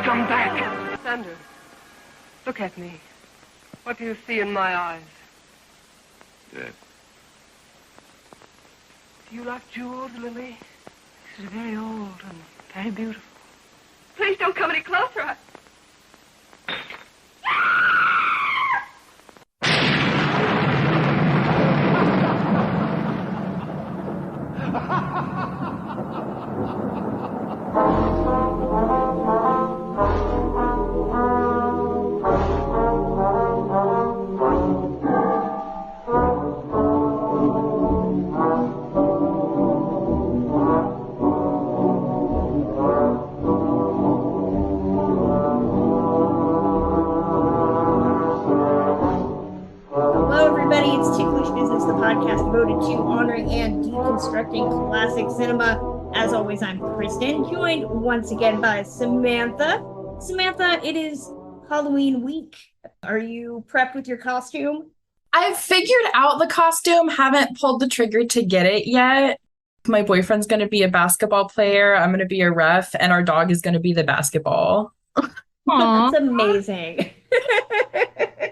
come back. Sandra, look at me. What do you see in my eyes? Death. Do you like jewels, Lily? This is very old and very beautiful. Please don't come any closer. Devoted to honoring and deconstructing classic cinema. As always, I'm Kristen, joined once again by Samantha. Samantha, it is Halloween week. Are you prepped with your costume? I've figured out the costume, haven't pulled the trigger to get it yet. My boyfriend's going to be a basketball player, I'm going to be a ref, and our dog is going to be the basketball. That's amazing.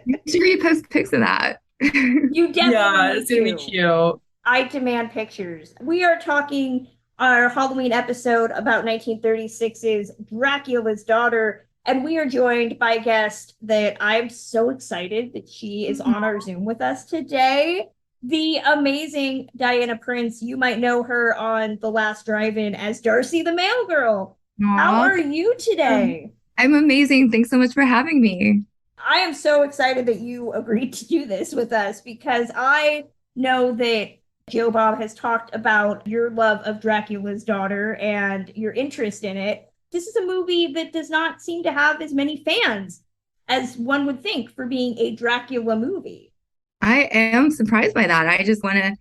Make sure you post pics of that. You definitely Yeah, it's gonna be cute. I demand pictures. We are talking our Halloween episode about 1936's Dracula's Daughter, and we are joined by a guest that I'm so excited that she is on our Zoom with us today. The amazing Diana Prince. You might know her on The Last Drive-In as Darcy the Mail Girl. Aww. How are you today? I'm amazing. Thanks so much for having me. I am so excited that you agreed to do this with us because I know that Joe Bob has talked about your love of Dracula's Daughter and your interest in it. This is a movie that does not seem to have as many fans as one would think for being a Dracula movie. I am surprised by that. I just want to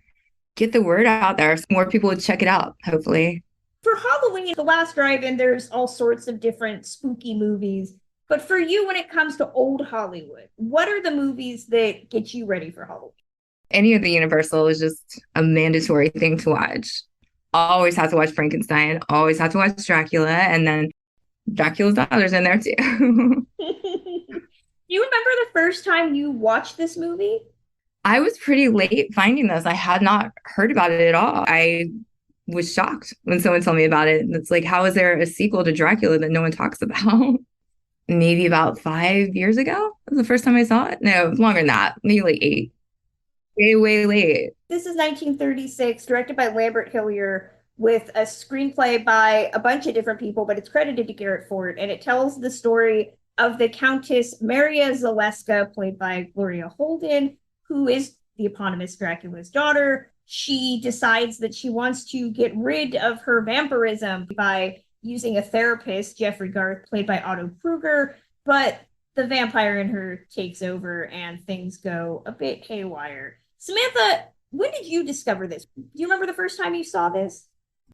get the word out there so more people would check it out, hopefully. For Halloween, The Last Drive-In, there's all sorts of different spooky movies. But for you, when it comes to old Hollywood, what are the movies that get you ready for Halloween? Any of the Universal is just a mandatory thing to watch. Always have to watch Frankenstein, always have to watch Dracula, and then Dracula's Daughter's in there too. You remember the first time you watched this movie? I was pretty late finding this. I had not heard about it at all. I was shocked when someone told me about it. It's like, how is there a sequel to Dracula that no one talks about? Maybe about 5 years ago. That was the first time I saw it. No, longer than that. Maybe like 8. Way late. This is 1936, directed by Lambert Hillier, with a screenplay by a bunch of different people, but it's credited to Garrett Ford, and it tells the story of the Countess Maria Zaleska, played by Gloria Holton, who is the eponymous Dracula's daughter. She decides that she wants to get rid of her vampirism by using a therapist, Jeffrey Garth, played by Otto Kruger, but the vampire in her takes over and things go a bit haywire. Samantha, when did you discover this? Do you remember the first time you saw this?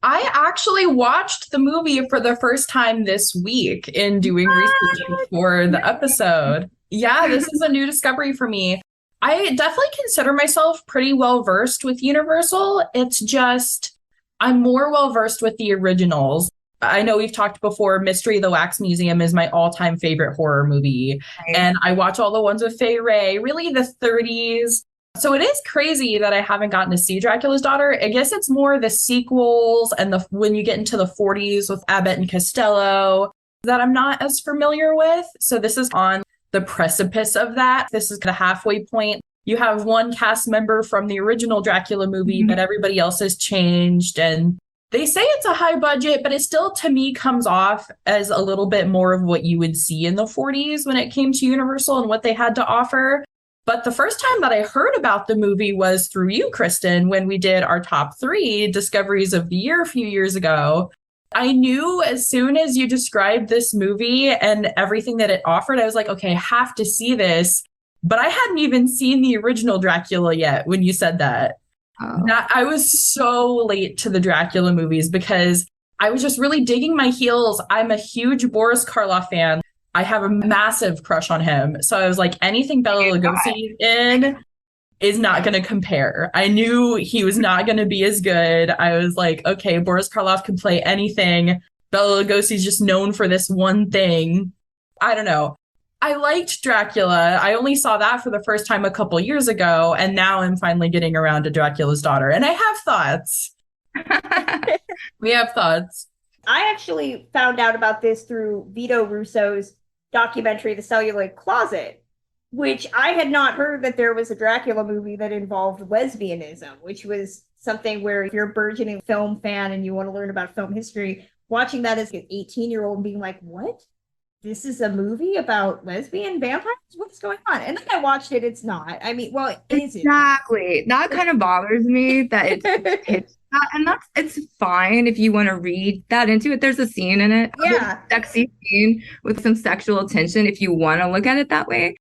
I actually watched the movie for the first time this week in doing research for the episode. Yeah, this is a new discovery for me. I definitely consider myself pretty well versed with Universal. It's just, I'm more well versed with the originals. I know we've talked before, Mystery of the Wax Museum is my all-time favorite horror movie. Right. And I watch all the ones with Fay Wray, really the 30s. So it is crazy that I haven't gotten to see Dracula's Daughter. I guess it's more the sequels and when you get into the 40s with Abbott and Costello that I'm not as familiar with. So this is on the precipice of that. This is the halfway point. You have one cast member from the original Dracula movie, but everybody else has changed. And they say it's a high budget, but it still, to me, comes off as a little bit more of what you would see in the 40s when it came to Universal and what they had to offer. But the first time that I heard about the movie was through you, Kristen, when we did our top 3 discoveries of the year a few years ago. I knew as soon as you described this movie and everything that it offered, I was like, okay, I have to see this. But I hadn't even seen the original Dracula yet when you said that. I was so late to the Dracula movies because I was just really digging my heels. I'm a huge Boris Karloff fan. I have a massive crush on him. So I was like, anything Bela Lugosi in is not going to compare. I knew he was not going to be as good. I was like, okay, Boris Karloff can play anything. Bela Lugosi's just known for this one thing. I don't know. I liked Dracula. I only saw that for the first time a couple years ago, and now I'm finally getting around to Dracula's Daughter, and I have thoughts. We have thoughts. I actually found out about this through Vito Russo's documentary, The Celluloid Closet, which I had not heard that there was a Dracula movie that involved lesbianism, which was something where if you're a burgeoning film fan and you want to learn about film history, watching that as an 18-year-old and being like, what? This is a movie about lesbian vampires? What's going on? And then I watched it. It's not. I mean, well, it isn't. Exactly. That kind of bothers me that it's pitched that, and it's fine if you want to read that into it. There's a scene in it. Yeah. A sexy scene with some sexual tension if you want to look at it that way.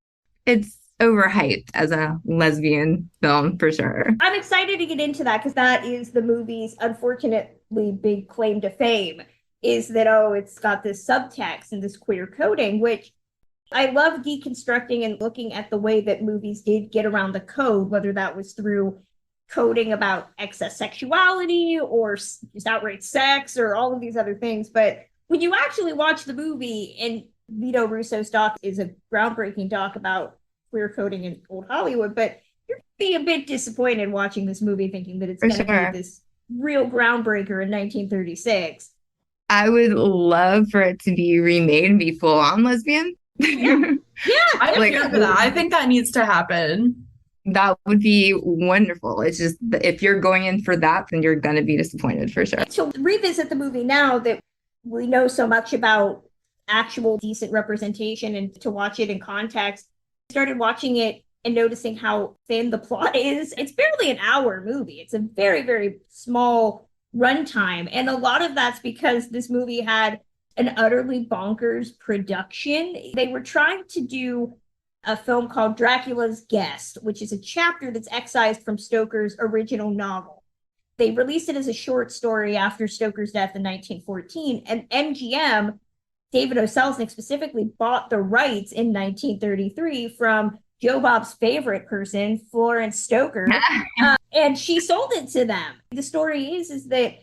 It's overhyped as a lesbian film for sure. I'm excited to get into that because that is the movie's unfortunately big claim to fame, is that, oh, it's got this subtext and this queer coding, which I love deconstructing and looking at the way that movies did get around the code, whether that was through coding about excess sexuality or just outright sex or all of these other things. But when you actually watch the movie, and Vito Russo's doc is a groundbreaking doc about queer coding in old Hollywood, but you're going to be a bit disappointed watching this movie thinking that it's going to be this real groundbreaker in 1936. I would love for it to be remade and be full on lesbian. Yeah, I agree with that. I think that needs to happen. That would be wonderful. It's just if you're going in for that, then you're going to be disappointed for sure. To revisit the movie now that we know so much about actual decent representation and to watch it in context, started watching it and noticing how thin the plot is. It's barely an hour movie. It's a very, very small runtime. And a lot of that's because this movie had an utterly bonkers production. They were trying to do a film called Dracula's Guest, which is a chapter that's excised from Stoker's original novel. They released it as a short story after Stoker's death in 1914, and MGM, David O. Selznick specifically, bought the rights in 1933 from Joe Bob's favorite person, Florence Stoker, and she sold it to them. The story is that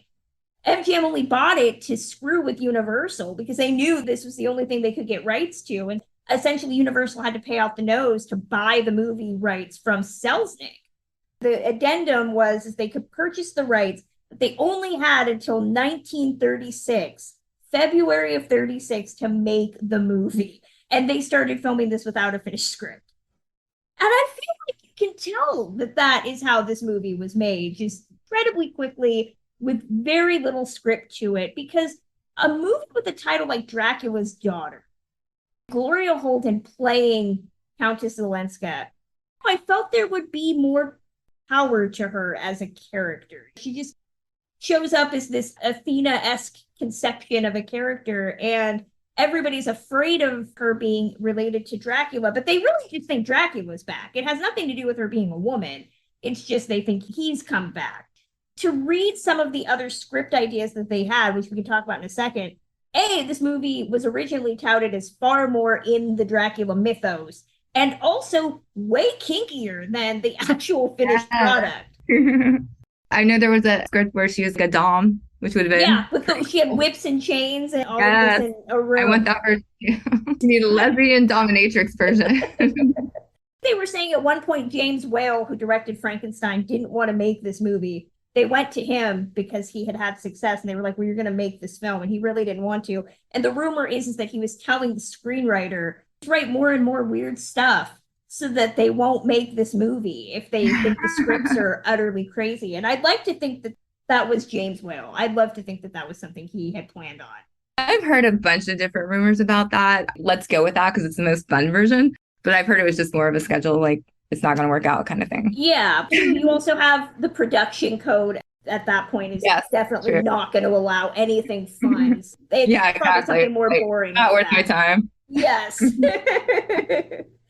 MGM only bought it to screw with Universal because they knew this was the only thing they could get rights to, and essentially Universal had to pay out the nose to buy the movie rights from Selznick. The addendum was they could purchase the rights, but they only had until 1936, February of 36, to make the movie. And they started filming this without a finished script. And I feel like you can tell that that is how this movie was made, just incredibly quickly with very little script to it, because a movie with a title like Dracula's Daughter, Gloria Holton playing Countess Zelenska, I felt there would be more power to her as a character. She just shows up as this Athena-esque conception of a character, and everybody's afraid of her being related to Dracula, but they really just think Dracula's back. It has nothing to do with her being a woman. It's just they think he's come back. To read some of the other script ideas that they had, which we can talk about in a second, this movie was originally touted as far more in the Dracula mythos and also way kinkier than the actual finished product. I know there was a script where she was a dom, which would have been... she had whips and chains and all of this in a room. I want that version. You need a lesbian dominatrix version. They were saying at one point James Whale, who directed Frankenstein, didn't want to make this movie. They went to him because he had success, and they were like, well, you're going to make this film, and he really didn't want to. And the rumor is that he was telling the screenwriter to write more and more weird stuff so that they won't make this movie if they think the scripts are utterly crazy. And I'd like to think that that was James Whale. I'd love to think that that was something he had planned on. I've heard a bunch of different rumors about that. Let's go with that because it's the most fun version. But I've heard it was just more of a schedule, like it's not going to work out kind of thing. Yeah. You also have the production code at that point is definitely not going to allow anything fun. It's probably something more boring. Not worth my time. Yes.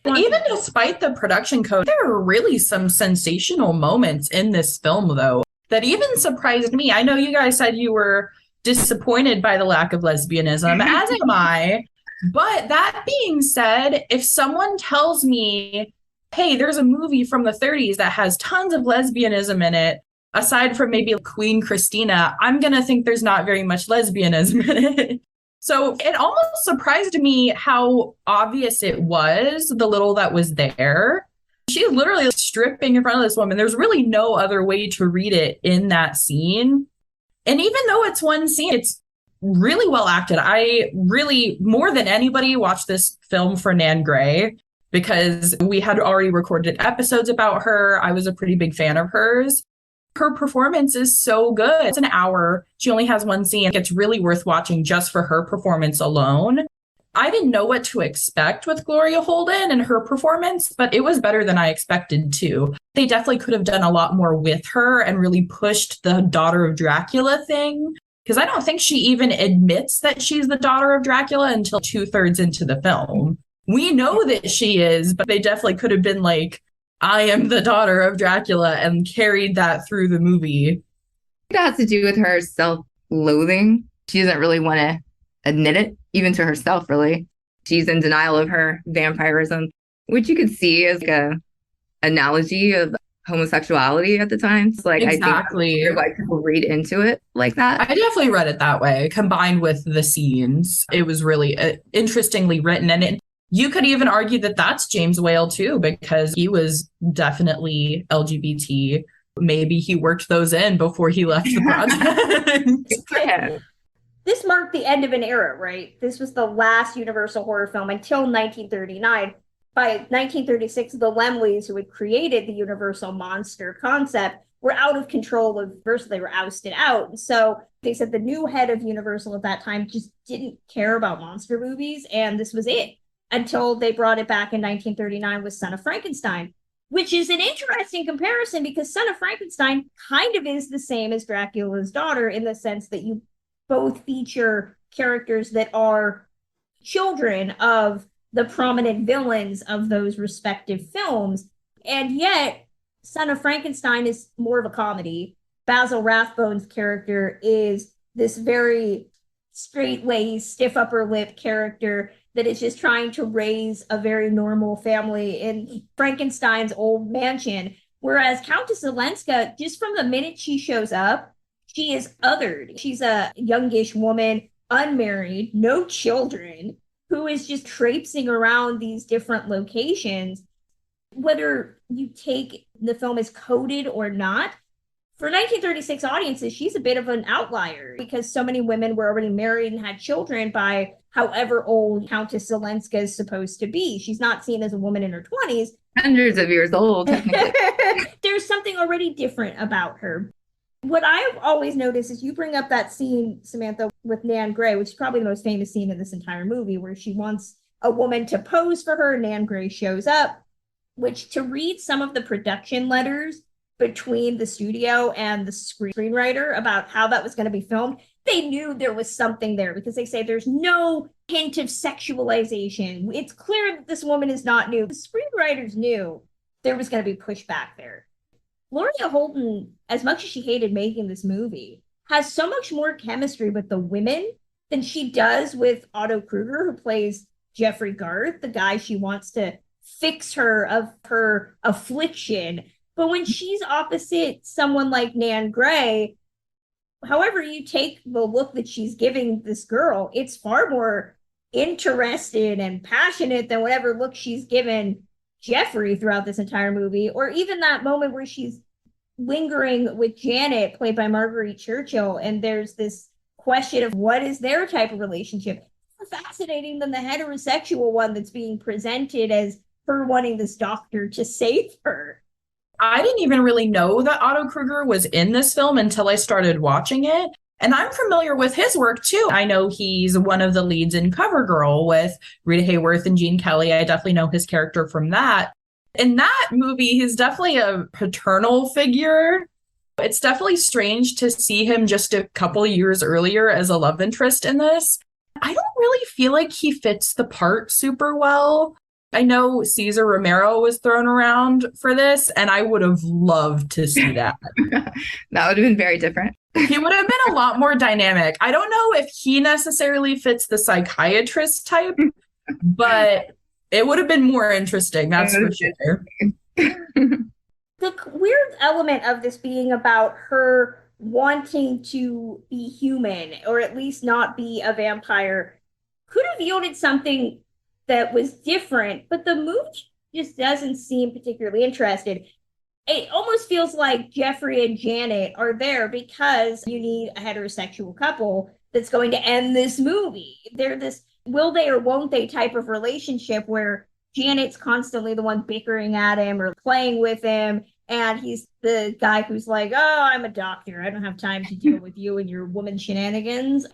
Even despite the production code, there are really some sensational moments in this film, though, that even surprised me. I know you guys said you were disappointed by the lack of lesbianism, as am I. But that being said, if someone tells me, hey, there's a movie from the 30s that has tons of lesbianism in it, aside from maybe Queen Christina, I'm going to think there's not very much lesbianism in it. So it almost surprised me how obvious it was, the little that was there. She's literally stripping in front of this woman. There's really no other way to read it in that scene. And even though it's one scene, it's really well acted. I really, more than anybody, watched this film for Nan Gray because we had already recorded episodes about her. I was a pretty big fan of hers. Her performance is so good. It's an hour. She only has one scene. It's really worth watching just for her performance alone. I didn't know what to expect with Gloria Holton and her performance, but it was better than I expected too. They definitely could have done a lot more with her and really pushed the daughter of Dracula thing, because I don't think she even admits that she's the daughter of Dracula until 2/3 into the film. We know that she is, but they definitely could have been like, I am the daughter of Dracula, and carried that through the movie. That has to do with her self-loathing. She doesn't really want to admit it, even to herself, really. She's in denial of her vampirism, which you could see as like a analogy of homosexuality at the time. So, like, Exactly. I think like people read into it like that. I definitely read it that way, combined with the scenes. It was really interestingly written, and you could even argue that that's James Whale too, because he was definitely LGBT. Maybe he worked those in before he left the project. This marked the end of an era, right? This was the last Universal horror film until 1939. By 1936, the Lemleys, who had created the Universal monster concept, were out of control of Universal. They were ousted out. And so they said the new head of Universal at that time just didn't care about monster movies, and this was it. Until they brought it back in 1939 with Son of Frankenstein, which is an interesting comparison because Son of Frankenstein kind of is the same as Dracula's daughter in the sense that you both feature characters that are children of the prominent villains of those respective films. And yet, Son of Frankenstein is more of a comedy. Basil Rathbone's character is this very straight-laced, stiff upper lip character that is just trying to raise a very normal family in Frankenstein's old mansion. Whereas Countess Olenska, just from the minute she shows up, she is othered. She's a youngish woman, unmarried, no children, who is just traipsing around these different locations. Whether you take the film as coded or not, for 1936 audiences, she's a bit of an outlier because so many women were already married and had children by however old Countess Olenska is supposed to be. She's not seen as a woman in her 20s. Hundreds of years old, technically. There's something already different about her. What I've always noticed is you bring up that scene, Samantha, with Nan Gray, which is probably the most famous scene in this entire movie, where she wants a woman to pose for her. Nan Gray shows up, which to read some of the production letters between the studio and the screenwriter about how that was going to be filmed, they knew there was something there because they say there's no hint of sexualization. It's clear that this woman is not new. The screenwriters knew there was going to be pushback there. Gloria Holton, as much as she hated making this movie, has so much more chemistry with the women than she does with Otto Kruger, who plays Jeffrey Garth, the guy she wants to fix her of her affliction. But when she's opposite someone like Nan Gray, however you take the look that she's giving this girl, it's far more interested and passionate than whatever look she's given Jeffrey throughout this entire movie, or even that moment where she's lingering with Janet, played by Marguerite Churchill, and there's this question of what is their type of relationship. More fascinating than the heterosexual one that's being presented as her wanting this doctor to save her. I didn't even really know that Otto Kruger was in this film until I started watching it. And I'm familiar with his work too. I know he's one of the leads in CoverGirl with Rita Hayworth and Gene Kelly. I definitely know his character from that. In that movie, he's definitely a paternal figure. It's definitely strange to see him just a couple years earlier as a love interest in this. I don't really feel like he fits the part super well. I know Cesar Romero was thrown around for this, and I would have loved to see that. That would have been very different. He would have been a lot more dynamic. I don't know if he necessarily fits the psychiatrist type, but it would have been more interesting, that's for sure. The weird element of this being about her wanting to be human, or at least not be a vampire, could have yielded something that was different, but the movie just doesn't seem particularly interested. It almost feels like Jeffrey and Janet are there because you need a heterosexual couple that's going to end this movie. They're this will they or won't they type of relationship where Janet's constantly the one bickering at him or playing with him. And he's the guy who's like, oh, I'm a doctor. I don't have time to deal with you and your woman shenanigans.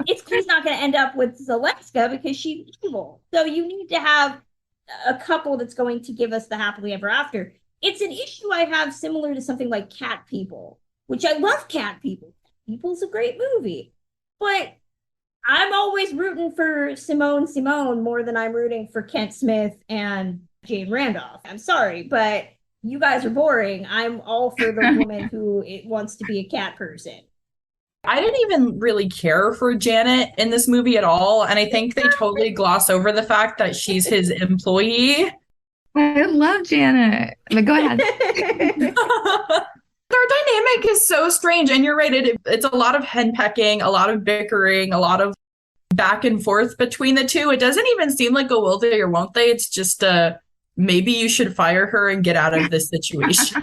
He's not going to end up with Zaleska because she's evil. So you need to have a couple that's going to give us the happily ever after. It's an issue I have similar to something like Cat People, which I love Cat People. People's a great movie. But I'm always rooting for Simone more than I'm rooting for Kent Smith and Jane Randolph. I'm sorry, but you guys are boring. I'm all for the woman who wants to be a cat person. I didn't even really care for Janet in this movie at all. And I think they totally gloss over the fact that she's his employee. I love Janet. But go ahead. Their dynamic is so strange. And you're right. It's a lot of henpecking, a lot of bickering, a lot of back and forth between the two. It doesn't even seem like a will they or won't they. It's just maybe you should fire her and get out of this situation.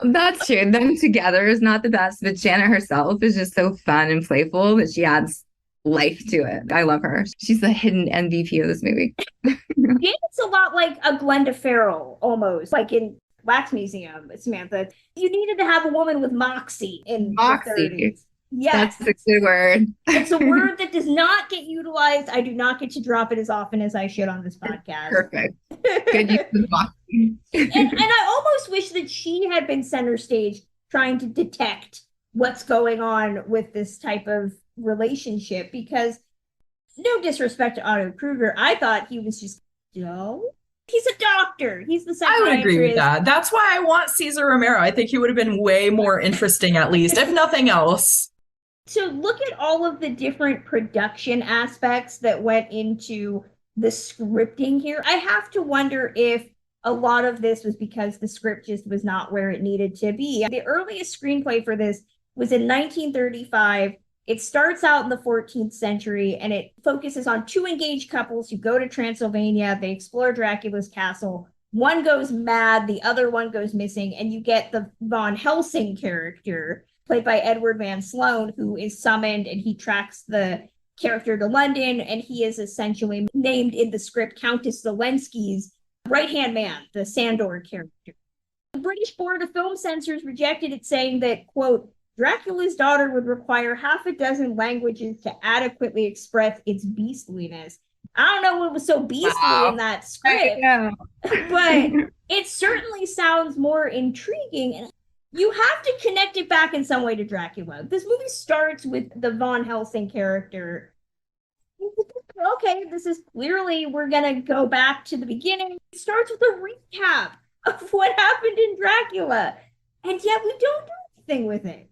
That's true. Them together is not the best, but Janet herself is just so fun and playful that she adds life to it. I love her. She's the hidden MVP of this movie. Janet's a lot like a Glenda Farrell, almost, like in Wax Museum, Samantha. You needed to have a woman with moxie in the 30s. Yes. That's a good word. It's a word that does not get utilized. I do not get to drop it as often as I should on this podcast. Perfect. Good use of moxie. and I almost wish that she had been center stage trying to detect what's going on with this type of relationship, because no disrespect to Otto Kruger, I thought he was just he's a doctor. He's the psychiatrist. I would agree with that. That's why I want Cesar Romero. I think he would have been way more interesting, at least, if nothing else. To look at all of the different production aspects that went into the scripting here, I have to wonder if a lot of this was because the script just was not where it needed to be. The earliest screenplay for this was in 1935. It starts out in the 14th century, and it focuses on two engaged couples who go to Transylvania. They explore Dracula's castle. One goes mad, the other one goes missing, and you get the Von Helsing character, played by Edward Van Sloan, who is summoned, and he tracks the character to London, and he is essentially named in the script Countess Zelensky's right-hand man, the Sandor character. The British Board of Film Censors rejected it, saying that, quote, Dracula's daughter would require half a dozen languages to adequately express its beastliness. I don't know what was so beastly in that script, but it certainly sounds more intriguing. And you have to connect it back in some way to Dracula. This movie starts with the Von Helsing character. Okay, this is clearly, we're going to go back to the beginning. It starts with a recap of what happened in Dracula, and yet we don't do anything with it.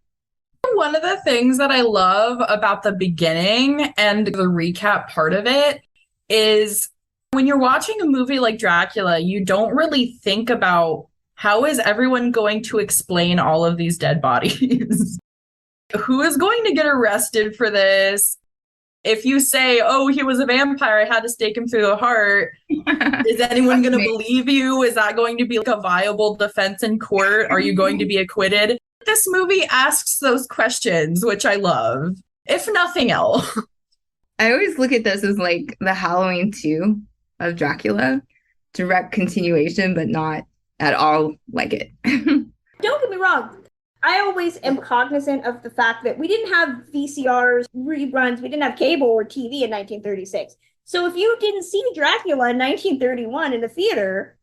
One of the things that I love about the beginning and the recap part of it is when you're watching a movie like Dracula, you don't really think about how is everyone going to explain all of these dead bodies? Who is going to get arrested for this? If you say, oh, he was a vampire, I had to stake him through the heart, is anyone going to believe you? Is that going to be like a viable defense in court? Are you going to be acquitted? This movie asks those questions, which I love, if nothing else. I always look at this as like the Halloween 2 of Dracula, direct continuation, but not at all like it. Don't get me wrong. I always am cognizant of the fact that we didn't have VCRs, reruns, we didn't have cable or TV in 1936. So if you didn't see Dracula in 1931 in the theater,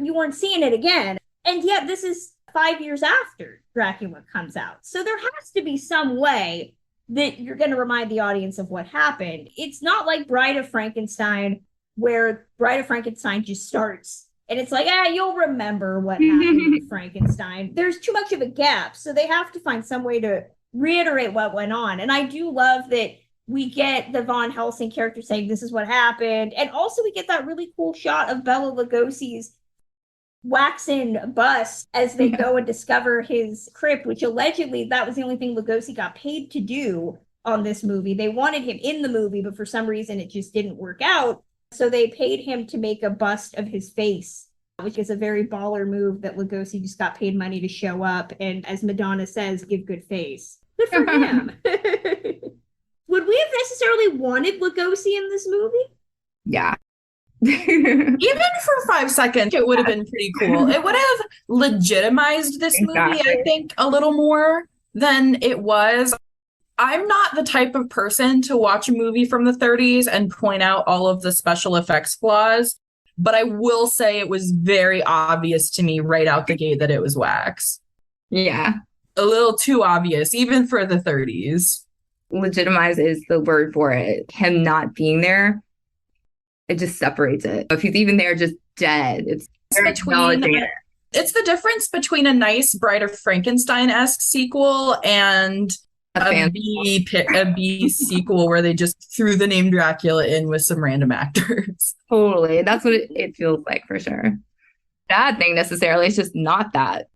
you weren't seeing it again. And yet this is 5 years after Dracula comes out. So there has to be some way that you're going to remind the audience of what happened. It's not like Bride of Frankenstein, where Bride of Frankenstein just starts and it's like, you'll remember what happened with Frankenstein. There's too much of a gap. So they have to find some way to reiterate what went on. And I do love that we get the Von Helsing character saying this is what happened. And also we get that really cool shot of Bela Lugosi's waxen bust as they go and discover his crypt, which allegedly that was the only thing Lugosi got paid to do on this movie. They wanted him in the movie, but for some reason it just didn't work out. So they paid him to make a bust of his face, which is a very baller move that Lugosi just got paid money to show up and, as Madonna says, give good face. Good for him. Would we have necessarily wanted Lugosi in this movie? Yeah. Even for 5 seconds, it would have been pretty cool. It would have legitimized this movie, I think, a little more than it was. I'm not the type of person to watch a movie from the 30s and point out all of the special effects flaws, but I will say it was very obvious to me right out the gate that it was wax. Yeah. A little too obvious, even for the 30s. Legitimize is the word for it. Him not being there, it just separates it. If he's even there, just dead. It's the difference between a nice Bride of Frankenstein-esque sequel and a B sequel where they just threw the name Dracula in with some random actors. Totally. That's what it feels like for sure. Bad thing necessarily. It's just not that.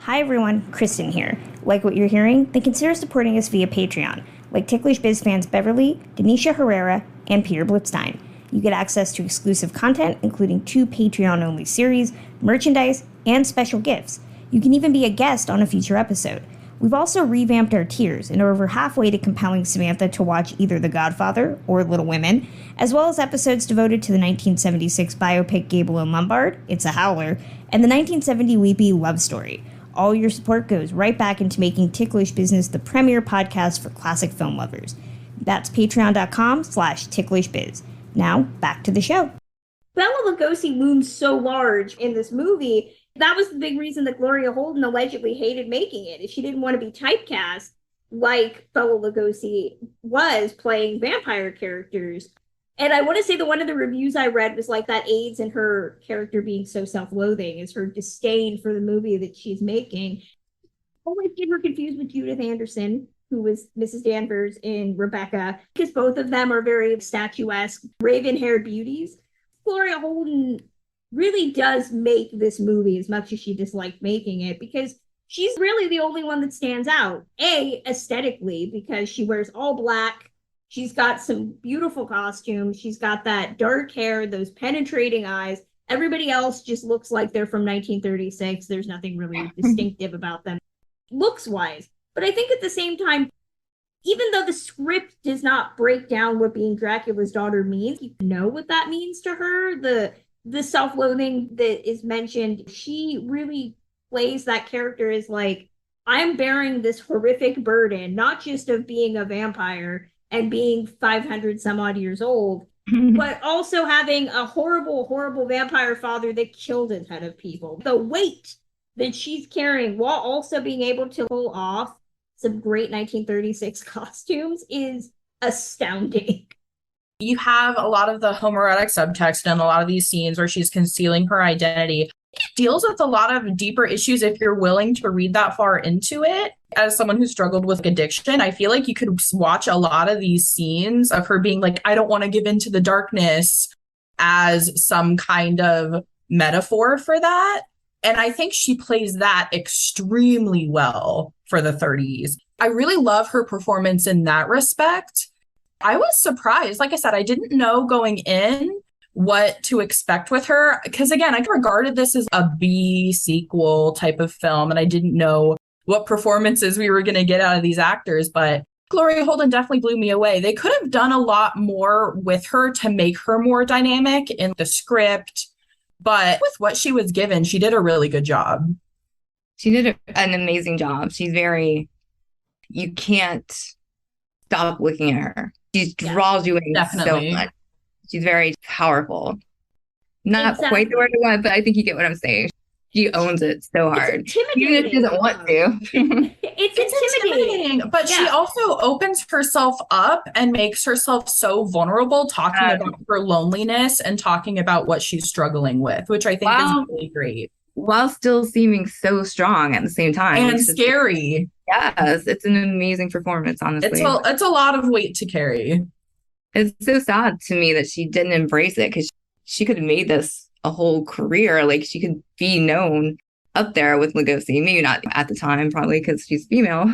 Hi everyone, Kristen here. Like what you're hearing? Then consider supporting us via Patreon, like Ticklish Biz fans Beverly, Denisha Herrera, and Peter Blitzstein. You get access to exclusive content, including 2 Patreon-only series, merchandise, and special gifts. You can even be a guest on a future episode. We've also revamped our tiers and are over halfway to compelling Samantha to watch either The Godfather or Little Women, as well as episodes devoted to the 1976 biopic Gable and Lombard, It's a Howler, and the 1970 weepy Love Story. All your support goes right back into making Ticklish Business the premier podcast for classic film lovers. That's patreon.com/ticklishbiz. Now, back to the show. Bela Lugosi looms so large in this movie. That was the big reason that Gloria Holton allegedly hated making it. She didn't want to be typecast like Bela Lugosi was playing vampire characters. And I want to say that one of the reviews I read was like that aids in her character being so self-loathing is her disdain for the movie that she's making. Always get her confused with Judith Anderson, who was Mrs. Danvers in Rebecca, because both of them are very statuesque, raven-haired beauties. Gloria Holton really does make this movie as much as she disliked making it, because she's really the only one that stands out. Aesthetically, because she wears all black. She's got some beautiful costumes. She's got that dark hair, those penetrating eyes. Everybody else just looks like they're from 1936. There's nothing really distinctive about them, looks-wise. But I think at the same time, even though the script does not break down what being Dracula's daughter means, you know what that means to her. The self-loathing that is mentioned, she really plays that character as like, I'm bearing this horrific burden, not just of being a vampire and being 500 some odd years old, but also having a horrible, horrible vampire father that killed a ton of people. The weight that she's carrying while also being able to pull off some great 1936 costumes is astounding. You have a lot of the homoerotic subtext in a lot of these scenes where she's concealing her identity. It deals with a lot of deeper issues if you're willing to read that far into it. As someone who struggled with addiction, I feel like you could watch a lot of these scenes of her being like, I don't want to give into the darkness, as some kind of metaphor for that. And I think she plays that extremely well for the 30s. I really love her performance in that respect. I was surprised. Like I said, I didn't know going in what to expect with her. Because again, I regarded this as a B sequel type of film, and I didn't know what performances we were going to get out of these actors. But Gloria Holton definitely blew me away. They could have done a lot more with her to make her more dynamic in the script. But with what she was given, she did a really good job. She did an amazing job. You can't stop looking at her. She draws you in definitely. So much. She's very powerful. Not quite the word I want, but I think you get what I'm saying. She owns it so hard. Even if she doesn't want to. It's intimidating. But she also opens herself up and makes herself so vulnerable, talking about her loneliness and talking about what she's struggling with, which I think is really great. While still seeming so strong at the same time. And scary. Yes, it's an amazing performance, honestly. It's a lot of weight to carry. It's so sad to me that she didn't embrace it, because she could have made this a whole career. Like she could be known up there with Lugosi, maybe not at the time, probably because she's female,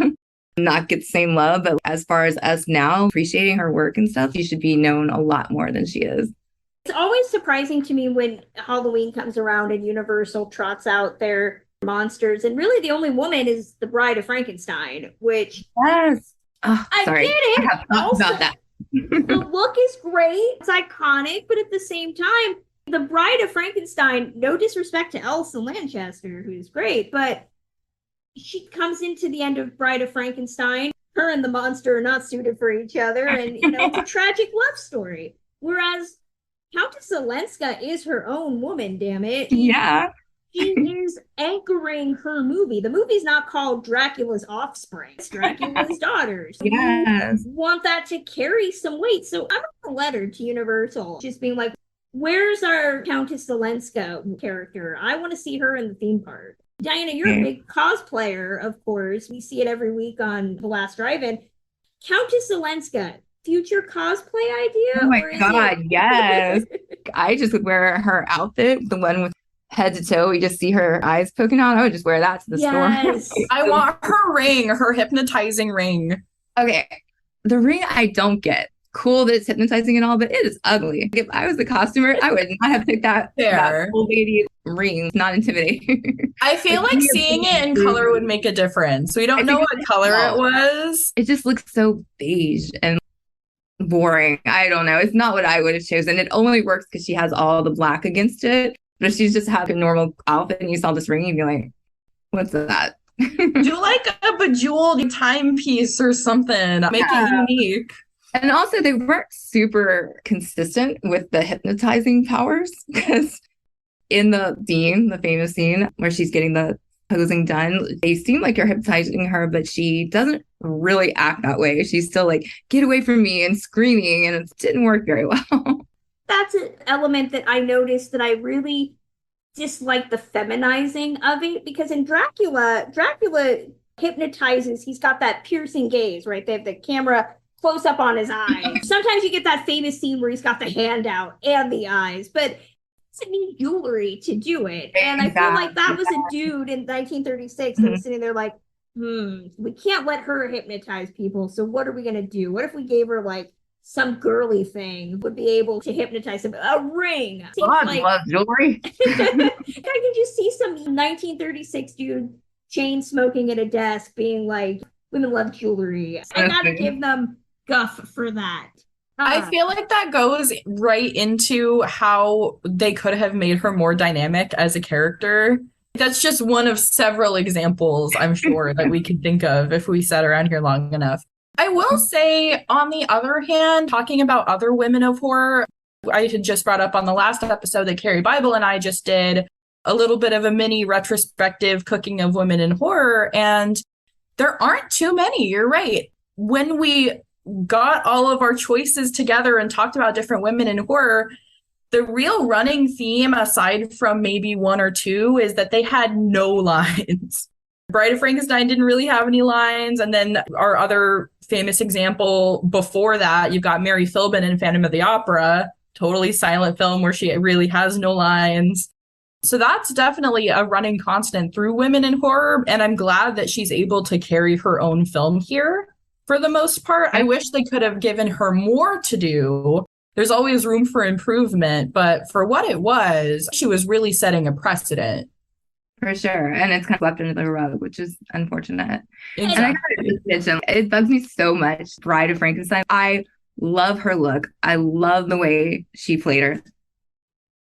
not get the same love. But as far as us now appreciating her work and stuff, she should be known a lot more than she is. It's always surprising to me when Halloween comes around and Universal trots out their monsters. And really the only woman is the Bride of Frankenstein, which Yes. Oh, I sorry. get it. I have thoughts Also, about that. the look is great. It's iconic, but at the same time, the Bride of Frankenstein, no disrespect to Elsa Lanchester, who's great, but she comes into the end of Bride of Frankenstein. Her and the monster are not suited for each other, and it's a tragic love story. Whereas Countess Olenska is her own woman, damn it. Yeah. She is anchoring her movie. The movie's not called Dracula's Offspring. It's Dracula's Daughters. Yes. You want that to carry some weight. So I'm a letter to Universal, just being like, where's our Countess Olenska character? I want to see her in the theme park. Diana, you're a big cosplayer, of course. We see it every week on The Last Drive-In. Countess Olenska, future cosplay idea? Oh my God, yes. I just would wear her outfit, the one with head to toe. We just see her eyes poking out. I would just wear that to the store. I want her ring, her hypnotizing ring. Okay. The ring I don't get. Cool that it's hypnotizing and all, but it is ugly. If I was the costumer, I would not have picked that old lady ring. It's not intimidating. I feel like seeing it in color would make a difference. We don't know what color it was. It just looks so beige and boring. I don't know. It's not what I would have chosen. It only works because she has all the black against it. But if she's just had a normal outfit and you saw this ring, you'd be like, what's that? Do like a bejeweled timepiece or something. Make it unique. And also, they weren't super consistent with the hypnotizing powers because in the scene, the famous scene where she's getting the posing done, they seem like you're hypnotizing her, but she doesn't really act that way. She's still like, get away from me and screaming, and it didn't work very well. That's an element that I noticed that I really dislike the feminizing of it, because in Dracula hypnotizes, he's got that piercing gaze, right? They have the camera close up on his eyes. Sometimes you get that famous scene where he's got the hand out and the eyes, but it doesn't need jewelry to do it. And I feel like that was a dude in 1936 that was sitting there like, we can't let her hypnotize people. So what are we going to do? What if we gave her like some girly thing would be able to hypnotize them? A ring. God, like, love jewelry. I could just see some 1936 dude chain smoking at a desk being like, women love jewelry. I gotta give them guff for that. I feel like that goes right into how they could have made her more dynamic as a character. That's just one of several examples, I'm sure, that we could think of if we sat around here long enough. I will say, on the other hand, talking about other women of horror, I had just brought up on the last episode that Carrie Bible and I just did a little bit of a mini retrospective cooking of women in horror, and there aren't too many. You're right. When we got all of our choices together and talked about different women in horror, the real running theme, aside from maybe one or two, is that they had no lines. Bride of Frankenstein didn't really have any lines. And then our other famous example before that, you've got Mary Philbin in Phantom of the Opera, totally silent film where she really has no lines. So that's definitely a running constant through women in horror. And I'm glad that she's able to carry her own film here for the most part. I wish they could have given her more to do. There's always room for improvement, but for what it was, she was really setting a precedent. For sure. And it's kind of swept under the rug, which is unfortunate. Exactly. And I gotta just mention, it bugs me so much, Bride of Frankenstein. I love her look. I love the way she played her.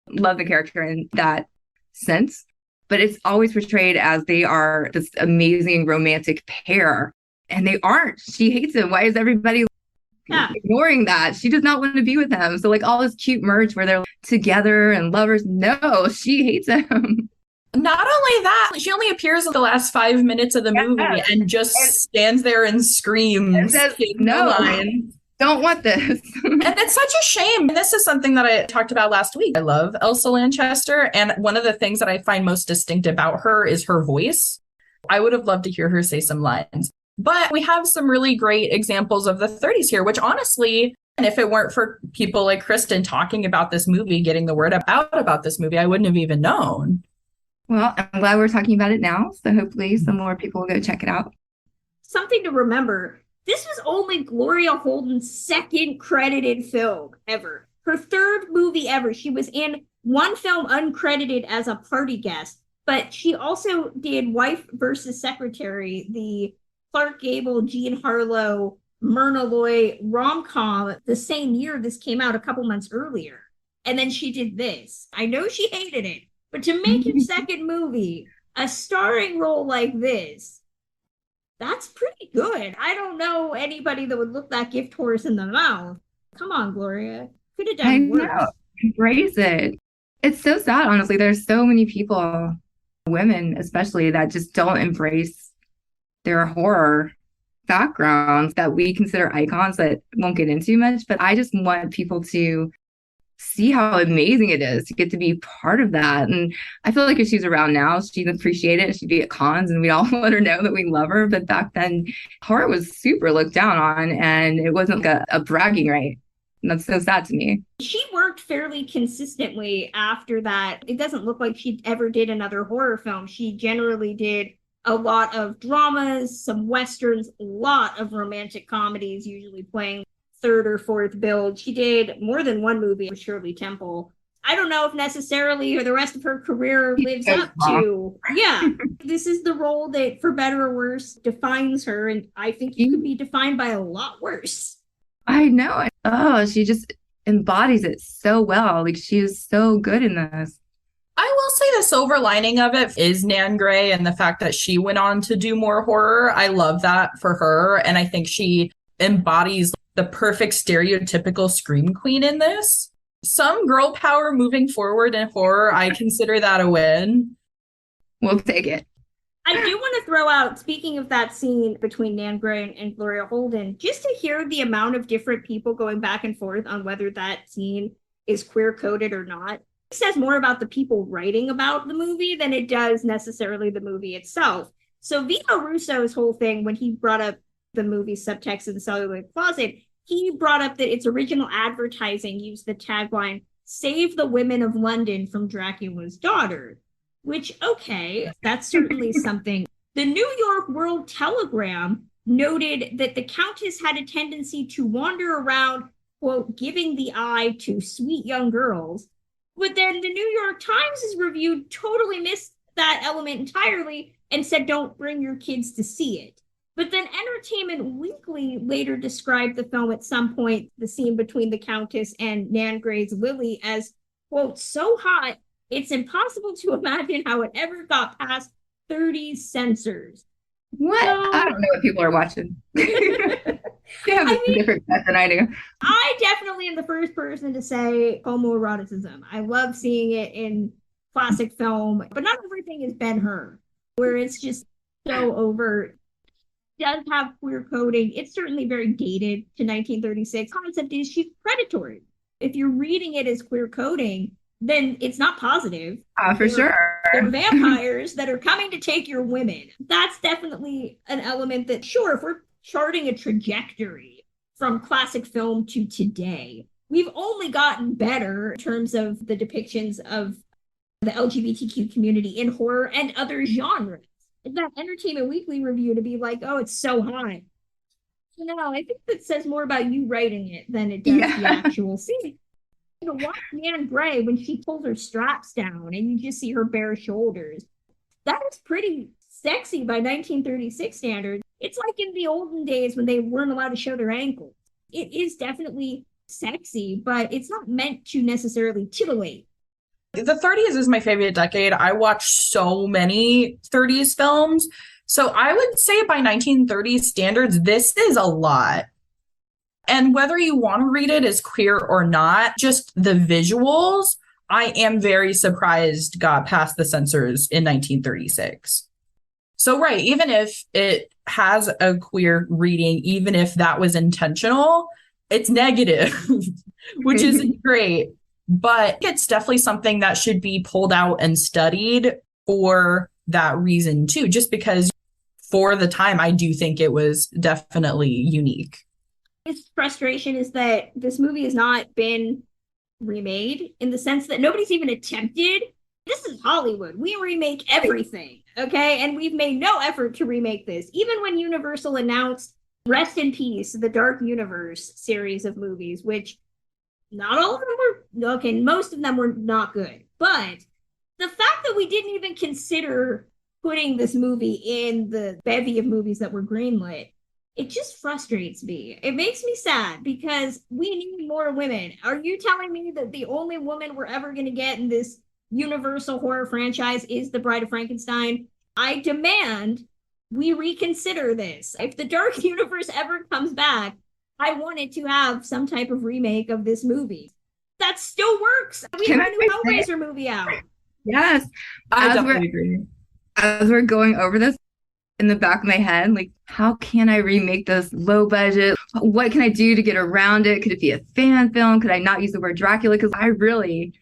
Love the character in that sense. But it's always portrayed as they are this amazing romantic pair. And they aren't. She hates him. Why is everybody ignoring that? She does not want to be with him. So like all this cute merch where they're together and lovers. No, she hates him. Not only that, she only appears in the last 5 minutes of the movie and just stands there and screams. And says, no, don't want this. And it's such a shame. And this is something that I talked about last week. I love Elsa Lanchester. And one of the things that I find most distinct about her is her voice. I would have loved to hear her say some lines. But we have some really great examples of the 30s here, which honestly, And if it weren't for people like Kristen talking about this movie, getting the word about this movie, I wouldn't have even known. Well, I'm glad we're talking about it now. So hopefully some more people will go check it out. Something to remember. This was only Gloria Holton's second credited film ever. Her third movie ever. She was in one film uncredited as a party guest, but she also did Wife versus Secretary, the Clark Gable, Jean Harlow, Myrna Loy rom-com the same year this came out, a couple months earlier. And then she did this. I know she hated it, but to make your second movie a starring role like this, that's pretty good. I don't know anybody that would look that gift horse in the mouth. Come on, Gloria. Could have done worse. Know. Embrace it. It's so sad, honestly. There's so many people, women especially, that just don't embrace their horror backgrounds that we consider icons that won't get into much. But I just want people to see how amazing it is to get to be part of that. And I feel like if she's around now, she'd appreciate it. She'd be at cons and we'd all let her know that we love her. But back then, horror was super looked down on and it wasn't like a bragging right. And that's so sad to me. She worked fairly consistently after that. It doesn't look like she ever did another horror film. She generally did a lot of dramas, some westerns, a lot of romantic comedies, usually playing third or fourth build. She did more than one movie with Shirley Temple. I don't know if necessarily the rest of her career lives up to. Yeah, this is the role that, for better or worse, defines her. And I think you could be defined by a lot worse. I know. Oh, she just embodies it so well. Like, she is so good in this. I will say the silver lining of it is Nan Gray and the fact that she went on to do more horror. I love that for her. And I think she embodies the perfect stereotypical scream queen in this. Some girl power moving forward in horror. I consider that a win. We'll take it. I do want to throw out, speaking of that scene between Nan Gray and Gloria Holden, just to hear the amount of different people going back and forth on whether that scene is queer-coded or not. It says more about the people writing about the movie than it does necessarily the movie itself. So Vito Russo's whole thing, when he brought up the movie Subtext in the Celluloid Closet, he brought up that its original advertising used the tagline, "Save the Women of London from Dracula's Daughter," which, okay, that's certainly something. The New York World Telegram noted that the Countess had a tendency to wander around, quote, giving the eye to sweet young girls. But then the New York Times' review totally missed that element entirely and said, don't bring your kids to see it. But then Entertainment Weekly later described the film at some point, the scene between the Countess and Nan Gray's Lily, as, quote, so hot, it's impossible to imagine how it ever got past 30 censors. What? I don't know what people are watching. They have a different set than I do. I definitely am the first person to say homoeroticism. I love seeing it in classic film, but not everything is Ben-Hur, where it's just so overt. It does have queer coding. It's certainly very dated to 1936. The concept is she's predatory. If you're reading it as queer coding, then it's not positive. For sure. They're vampires that are coming to take your women. That's definitely an element that, sure, if we're charting a trajectory from classic film to today, we've only gotten better in terms of the depictions of the LGBTQ community in horror and other genres. That Entertainment Weekly review to be like, oh, it's so hot. No, I think that says more about you writing it than it does the actual scene. You know, watch Nan Gray when she pulls her straps down and you just see her bare shoulders. That is pretty sexy by 1936 standards. It's like in the olden days when they weren't allowed to show their ankles. It is definitely sexy, but it's not meant to necessarily titillate. The 30s is my favorite decade. I watch so many 30s films. So I would say by 1930s standards, this is a lot. And whether you want to read it as queer or not, just the visuals, I am very surprised got past the censors in 1936. So, right, even if it has a queer reading, even if that was intentional, it's negative, which isn't great. But it's definitely something that should be pulled out and studied for that reason, too, just because for the time, I do think it was definitely unique. His frustration is that this movie has not been remade in the sense that nobody's even attempted. This is Hollywood. We remake everything, okay? And we've made no effort to remake this. Even when Universal announced Rest in Peace, the Dark Universe series of movies, which not all of them were, okay, most of them were not good. But the fact that we didn't even consider putting this movie in the bevy of movies that were greenlit, it just frustrates me. It makes me sad because we need more women. Are you telling me that the only woman we're ever going to get in this Universal horror franchise is The Bride of Frankenstein? I demand we reconsider this. If the Dark Universe ever comes back, I want it to have some type of remake of this movie. That still works. We have a new Hellraiser movie out. Yes. I definitely agree. As we're going over this, in the back of my head, like, how can I remake this low budget? What can I do to get around it? Could it be a fan film? Could I not use the word Dracula? Because I really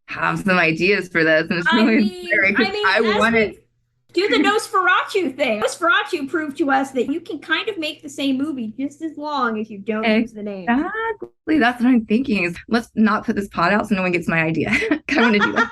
have some ideas for this, and it's really scary because I want it. Do the Nosferatu thing. Nosferatu proved to us that you can kind of make the same movie just as long as you don't use the name. Exactly. That's what I'm thinking is let's not put this pot out so no one gets my idea. I want to do that.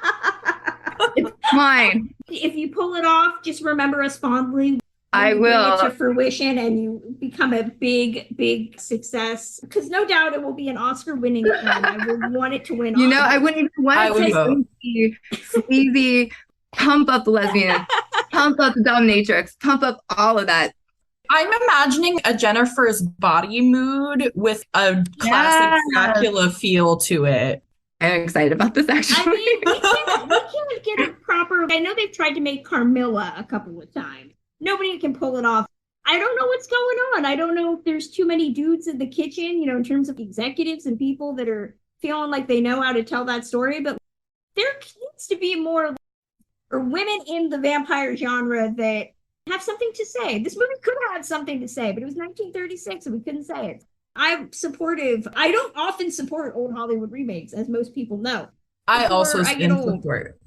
It's fine. If you pull it off, just remember us fondly. I will. Bring it to fruition and you become a big success. Because no doubt it will be an Oscar-winning film. I would want it to win. You know, I wouldn't even want it to be sleazy. Pump up the lesbian, pump up the dominatrix, pump up all of that. I'm imagining a Jennifer's Body mood with a classic Dracula feel to it. I'm excited about this, actually. I mean, we can't get it proper. I know they've tried to make Carmilla a couple of times. Nobody can pull it off. I don't know what's going on. I don't know if there's too many dudes in the kitchen, you know, in terms of executives and people that are feeling like they know how to tell that story. But there needs to be more or women in the vampire genre that have something to say. This movie could have had something to say, but it was 1936 and we couldn't say it. I'm supportive. I don't often support old Hollywood remakes, as most people know. I also support.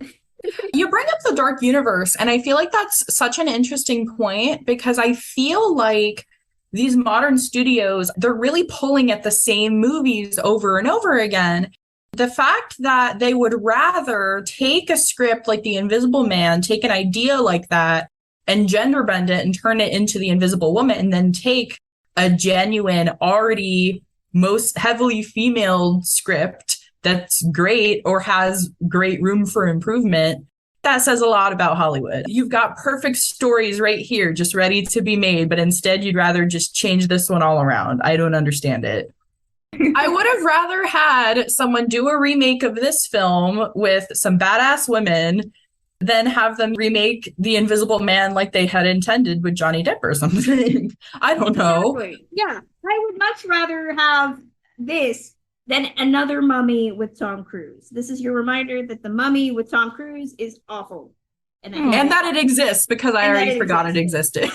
You bring up the Dark Universe, and I feel like that's such an interesting point because I feel like these modern studios, they're really pulling at the same movies over and over again. The fact that they would rather take a script like The Invisible Man, take an idea like that and gender bend it and turn it into The Invisible Woman, and then take a genuine, already most heavily female script that's great or has great room for improvement, that says a lot about Hollywood. You've got perfect stories right here, just ready to be made, but instead you'd rather just change this one all around. I don't understand it. I would have rather had someone do a remake of this film with some badass women than have them remake The Invisible Man like they had intended with Johnny Depp or something. I don't know. Exactly. Yeah, I would much rather have this than another Mummy with Tom Cruise. This is your reminder that the Mummy with Tom Cruise is awful. And that it exists because I already forgot it existed.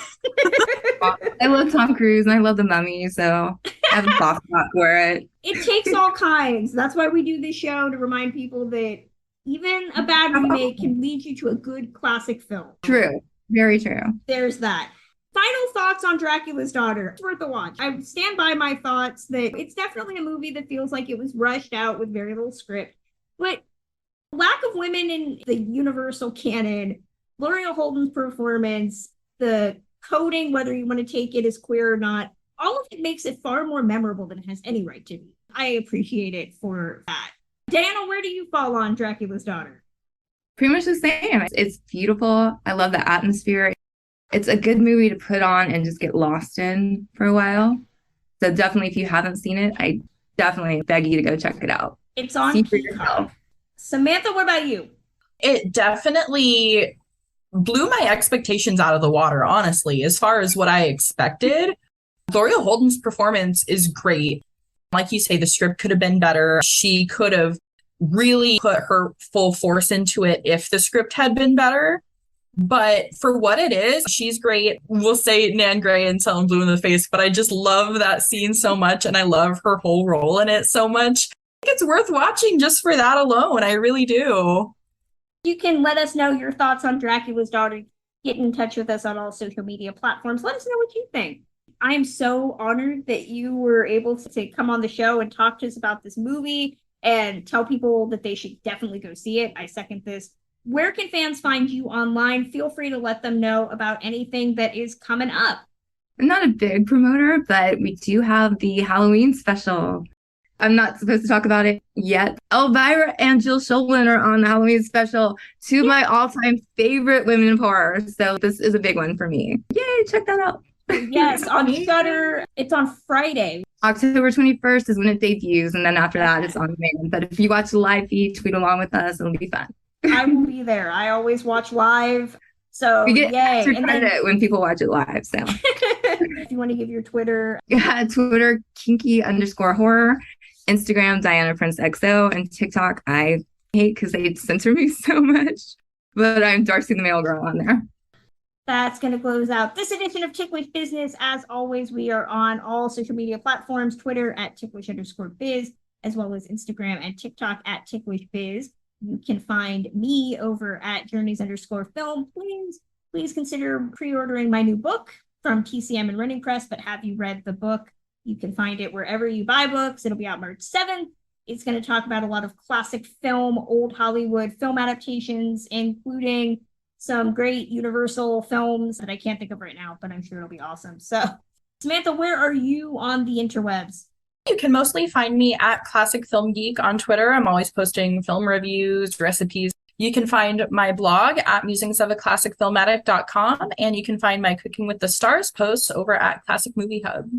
I love Tom Cruise and I love the Mummy, so I have a soft spot for it. It takes all kinds. That's why we do this show, to remind people that even a bad remake can lead you to a good classic film. True. Very true. There's that. Final thoughts on Dracula's Daughter. It's worth a watch. I stand by my thoughts that it's definitely a movie that feels like it was rushed out with very little script. But lack of women in the Universal canon, Gloria Holton's performance, the coding, whether you want to take it as queer or not, all of it makes it far more memorable than it has any right to be. I appreciate it for that. Diana, where do you fall on Dracula's Daughter? Pretty much the same. It's beautiful. I love the atmosphere. It's a good movie to put on and just get lost in for a while. So definitely, if you haven't seen it, I definitely beg you to go check it out. It's on for yourself. Samantha, what about you? It definitely blew my expectations out of the water, honestly, as far as what I expected. Gloria Holton's performance is great. Like you say, the script could have been better. She could have really put her full force into it if the script had been better. But for what it is, she's great. We'll say Nan Gray and Selling Blue in the face, but I just love that scene so much, and I love her whole role in it so much. I think it's worth watching just for that alone. I really do. You can let us know your thoughts on Dracula's Daughter. Get in touch with us on all social media platforms. Let us know what you think. I'm so honored that you were able to come on the show and talk to us about this movie and tell people that they should definitely go see it. I second this. Where can fans find you online? Feel free to let them know about anything that is coming up. I'm not a big promoter, but we do have the Halloween special. I'm not supposed to talk about it yet. Elvira and Jill Sholin are on the Halloween special, two of my all-time favorite women of horror. So this is a big one for me. Yay, check that out. Yes, on Shudder. It's on Friday. October 21st is when it debuts, and then after that, it's on demand. But if you watch the live feed, tweet along with us. It'll be fun. I will be there. I always watch live. So we get yay. extra credit when people watch it live. So if you want to give your Twitter. Yeah, Twitter, kinky_horror. Instagram, Diana Prince XO, and TikTok, I hate because they censor me so much. But I'm Darcy the Mail Girl on there. That's going to close out this edition of Ticklish Business. As always, we are on all social media platforms, Twitter at ticklish_biz, as well as Instagram and TikTok at ticklishbiz. You can find me over at journeys_film. Please consider pre-ordering my new book from TCM and Running Press, but have you read the book? You can find it wherever you buy books. It'll be out March 7th. It's going to talk about a lot of classic film, old Hollywood film adaptations, including some great Universal films that I can't think of right now, but I'm sure it'll be awesome. So, Samantha, where are you on the interwebs? You can mostly find me at Classic Film Geek on Twitter. I'm always posting film reviews, recipes. You can find my blog at musingsofaClassicFilmaddict.com, and you can find my Cooking with the Stars posts over at Classic Movie Hub.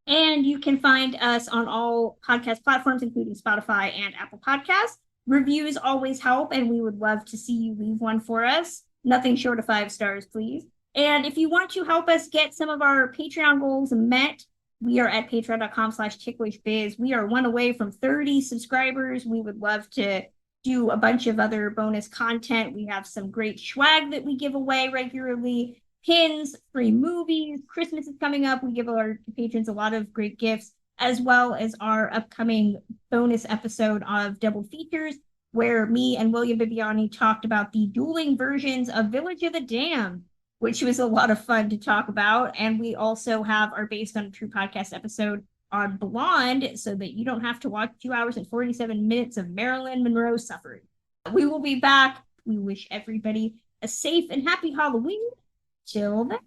And you can find us on all podcast platforms, including Spotify and Apple Podcasts. Reviews always help, and we would love to see you leave one for us. Nothing short of 5 stars, please. And if you want to help us get some of our Patreon goals met, we are at patreon.com/ticklishbiz. We are one away from 30 subscribers. We would love to do a bunch of other bonus content. We have some great swag that we give away regularly. Pins, free movies. Christmas is coming up. We give our patrons a lot of great gifts, as well as our upcoming bonus episode of Double Features, where me and William Bibiani talked about the dueling versions of Village of the Damned, which was a lot of fun to talk about. And we also have our Based on a True podcast episode on Blonde, so that you don't have to watch 2 hours and 47 minutes of Marilyn Monroe suffering. We will be back. We wish everybody a safe and happy Halloween. Till then.